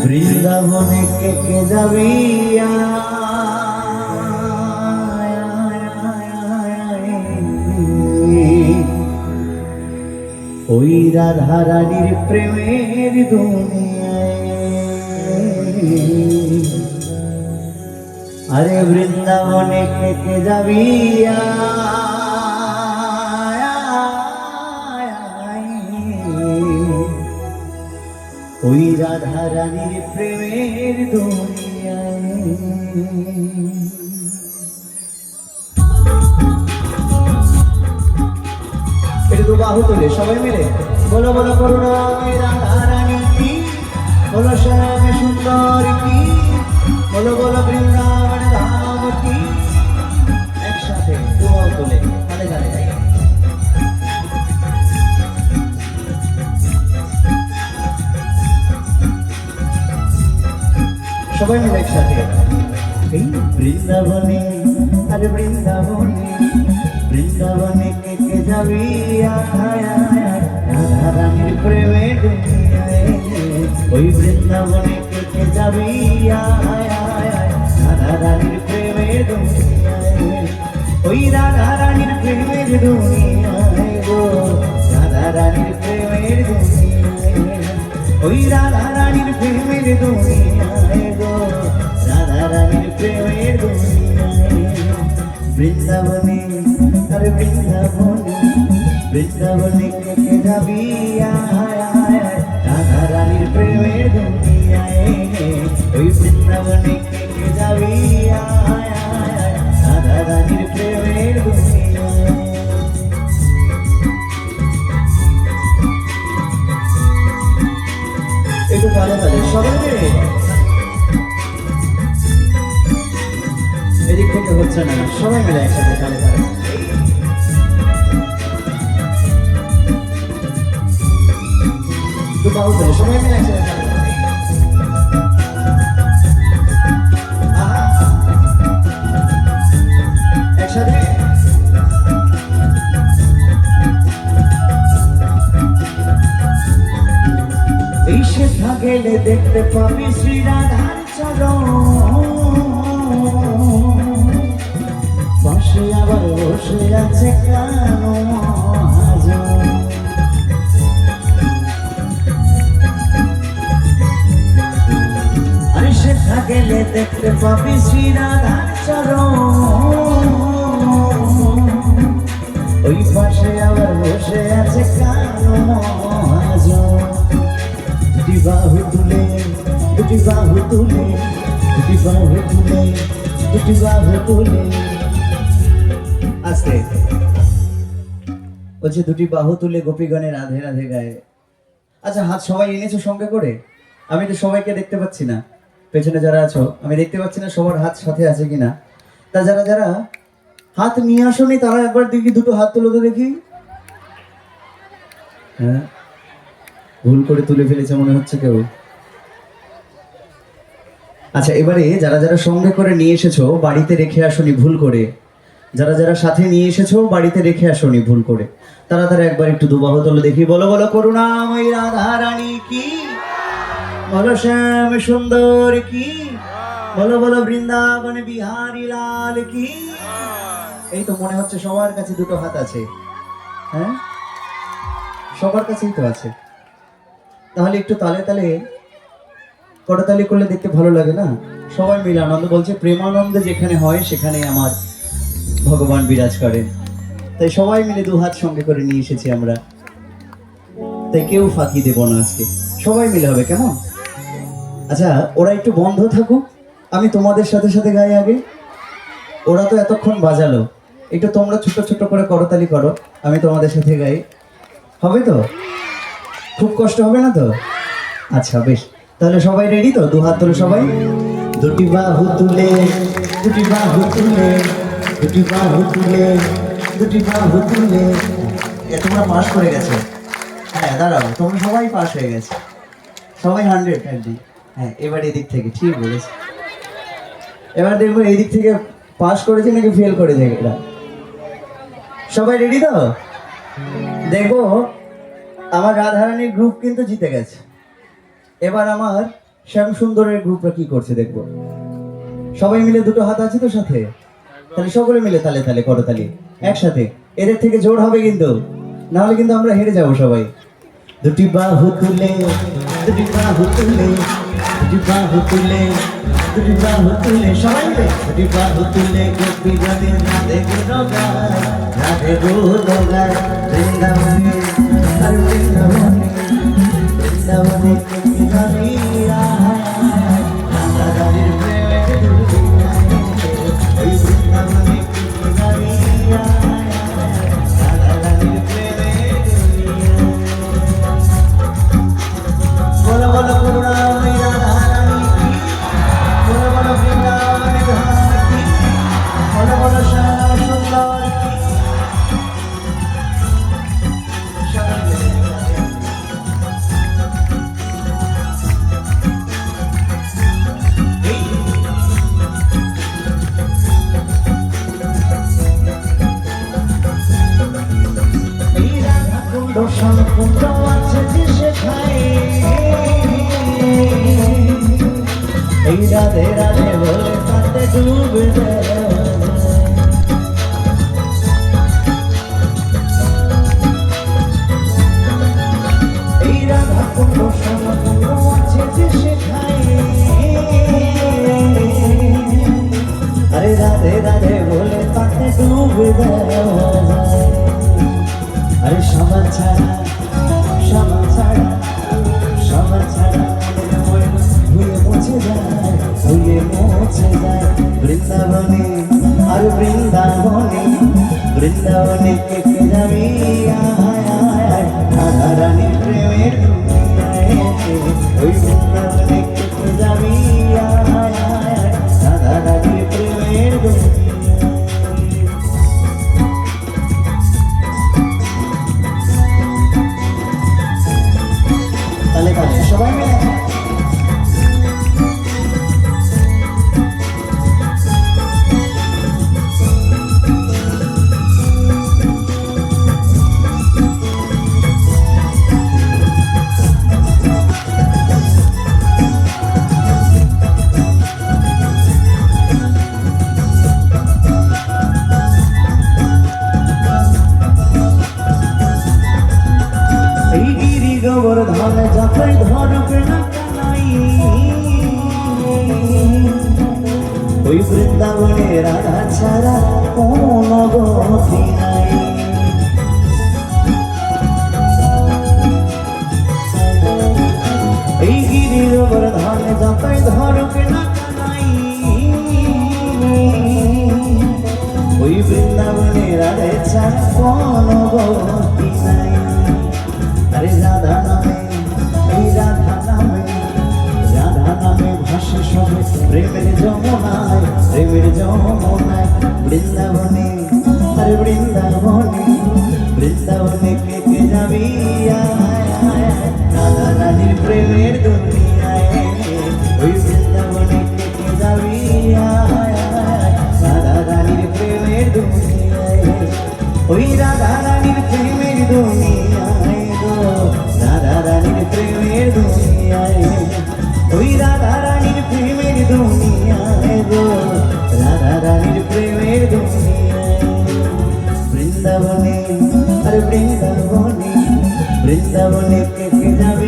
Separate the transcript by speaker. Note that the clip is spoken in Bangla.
Speaker 1: বৃন্দাবনে কে কে যাবি ওই রাধা রানীর প্রেমের দুনিয়ায়। আরে বৃন্দাবনে কে কে যাবি ওই রাধা রানীর প্রেমের দুনিয়ায়। এটা তো বাহু তোলে সবাই মিলে বলো বলো করুণা রাধা রানী কি, বলো শ্যাম সুন্দর কি, বলো বলো বৃন্দাবন ধাম কি। একসাথে দু বাহু তোলে তালে তালে সবাই মিলে একসাথে। এই বৃন্দাবনে আরে বৃন্দাবনে, বৃন্দাবনে কে কে যাবি রাধা রানীর প্রেমে দুনিয়ায়। ওই বৃন্দাবনে কে কে যাবি রাধা রানীর প্রেমে দুনিয়ায়। ওই রাধা রানীর প্রেমের দুনিয়ায় গো, রাধা রানীর প্রেমের দুনিয়ায়। ওই রাধা রানীর প্রেমের দুনিয়ায় গো, রাধা রানীর প্রেমের দুনিয়ায়। বৃন্দাবনে আরে বৃন্দাবনে, বৃন্দাবনে কে কে যাবি রাধা রানীর প্রেমের দুনিয়ায়। ওই বৃন্দাবনে কে কে যাবি রাধা রানীর প্রেমের দুনিয়ায়। একটু তালে তালে সবাই মিলে। এদিক থেকে হচ্ছে না, সবাই মিলে একসাথে তালে তালে। একটু বাহু তোলে সবাই মিলে একসাথে তালে তালে। একসাথে এই শেখা গেলে দেখতে পাবি শ্রী রাধার চরণ, পাশে আবার বসে আছে কানো মহাজন। আরে শেখা গেলে দেখতে পাবি শ্রী রাধার চরণ, ওই পাশে আবার বসে আছে কানো মহাজন। দুটি বাহু তুলে, দুটি বাহু তুলে, দুটি বাহু তুলে, দুটি বাহু তুলে। আস্তে বলছে দুটি বাহু তুলে গোপীগণে রাধে রাধে গায়ে। আচ্ছা হাত সবাই এনেছো সঙ্গে করে? আমি তো সবাইকে দেখতে পাচ্ছি না, পেছনে যারা আছো আমি দেখতে পাচ্ছি না সবার হাত সাথে আছে কিনা। তা যারা যারা হাত নিয়ে আসোনি তারা একবার দেখি দুটো হাত তুলো তো দেখি। হ্যাঁ ভুল করে তুলে ফেলেছে মনে হচ্ছে কেউ। আচ্ছা এবারে যারা যারা সঙ্গে করে নিয়ে এসেছো বাড়িতে রেখে আসোনি ভুল করে, যারা যারা সাথে নিয়ে এসেছো বাড়িতে রেখে আসোনি ভুল করে, তারা তারা একবার একটু দুবাহু তোলো দেখি। বলো বলো করুণাময়ী রাধা রানী কি, বলো শ্যাম সুন্দর কি, বলো বলো বৃন্দাবন বিহারী লাল কি। এই তো মনে হচ্ছে সবার কাছে দুটো হাত আছে। হ্যাঁ সবার কাছেই তো আছে। তাহলে একটু তালে তালে করতালি করলে দেখতে ভালো লাগে না? সবাই মিলে আনন্দ। বলছে প্রেমানন্দ যেখানে হয় সেখানে আমার ভগবান বিরাজ করেন। তাই সবাই মিলে দু হাত সঙ্গে করে নিয়ে এসেছি আমরা। তাই কেউ ফাঁকি দেব না, আজকে সবাই মিলে হবে কেমন? আচ্ছা ওরা একটু বন্ধ থাকুক, আমি তোমাদের সাথে সাথে গাই আগে। ওরা তো এতক্ষণ বাজালো, একটু তোমরা ছোট ছোট করে করতালি করো, আমি তোমাদের সাথে গাই। হবে তো? খুব কষ্ট হবে না তো? আচ্ছা বেশ, তাহলে সবাই রেডি তো? দু হাত তুলে সবাই, দুটি বাহু তুলে, দুটি বাহু তুলে, দুটি বাহু তুলে, দুটি বাহু তুলে। তোমরা পাস করে গেছো। হ্যাঁ দাঁড়াও, তোমরা সবাই পাস হয়ে গেছে, সবাই 100 একদিন। হ্যাঁ এবার এদিক থেকে ঠিক বলেছে। এবার দেখবো এই দিক থেকে পাস করেছে নাকি ফেল করেছে এরা। সবাই রেডি তো? দেখবো আমার রাধারানীর গ্রুপ কিন্তু জিতে গেছে। এবার আমার শ্যাম সুন্দরের গ্রুপটা কি করছে দেখবো। সবাই মিলে দুটো হাত আছে তো সাথে, তাহলে সকলে মিলে তালে তালে করো তালি একসাথে। এদের থেকে জোর হবে কিন্তু, নাহলে কিন্তু আমরা হেরে যাবো সবাই। দুটি বাহু তুলে, দুটি বাহু তুলে, দুটি বাহু তুলে, দুটি বাহু তুলে, সবাই মিলে দুটি বাহু তুলে গোপী গানে রাধে গুণ গায়, রাধে গুণ গায় বৃন্দাবনে, আর বৃন্দাবনে, বৃন্দাবনে গোপী গানে আয়, রাধা রানীর প্রেমে ওই বৃন্দাবনে গোপী গানে আয়, রাধা রানীর প্রেমে। বলো বলো করুণাময়ী রাধা রানী কি, বলো বলো বৃন্দাবনের ধাম কি, বলো বলো শ্যাম সুন্দর কি। এই রাধা কুণ্ড শ্যামকুণ্ড আছে যে সেখানে, এই রাধে রাধে বলে তাতে ডুবে যায়। এই রাধা কুণ্ড শ্যামকুণ্ড আছে যে সেখানে, আরে রাধে রাধে বলে তাতে ডুবে যায়। আরে সবার ছাড়া, সবার ছাড়া, সবার ছাড়া ধুয়ে মুছে যায়, ধুয়ে মুছে যায় বৃন্দাবনে, আর বৃন্দাবনে, বৃন্দাবনে কে কে যাবি আয় আয়, রাধা রানীর প্রেমের দুনিয়ায়, ওই বৃন্দাবনে কে কে যাবি আয় আয়, রাধা রানীর প্রেমের দুনিয়ায়। তালে তালে সবাই মিলে গোবর্ধন যতই ধরবে না কানাই, ওই বৃন্দাবনে রাধা ছাড়া কোনো গতি নাই। এই গিরি গোবর্ধন যতই ধরবে না কানাই, ওই বৃন্দাবনে রাধা ছাড়া কোনো গতি নাই। আরে রাধা নামে, এই রাধা নামে, রাধা নামে ভাসে সবে প্রেমের যমুনায়, প্রেমের যমুনায় বৃন্দাবনে, আরে বৃন্দাবনে, বৃন্দাবনে কে কে যাবি আয় আয়, রাধা রানীর প্রেমের দুনিয়ায়, ওই বৃন্দাবনে কে কে যাবি আয় আয়, রাধা রানীর প্রেমের দুনিয়ায়, ওই রাধা রানীর প্রেমের দুনিয়ায়, রাধা রানীর প্রেমের দুনিয়ায়, ওই রাধা রানীর প্রেমের দুনিয়ায় গো, রাধা রানীর প্রেমের দুনিয়ায়। বৃন্দাবনে, আরে বৃন্দাবনে, বৃন্দাবনে কে কে যাবে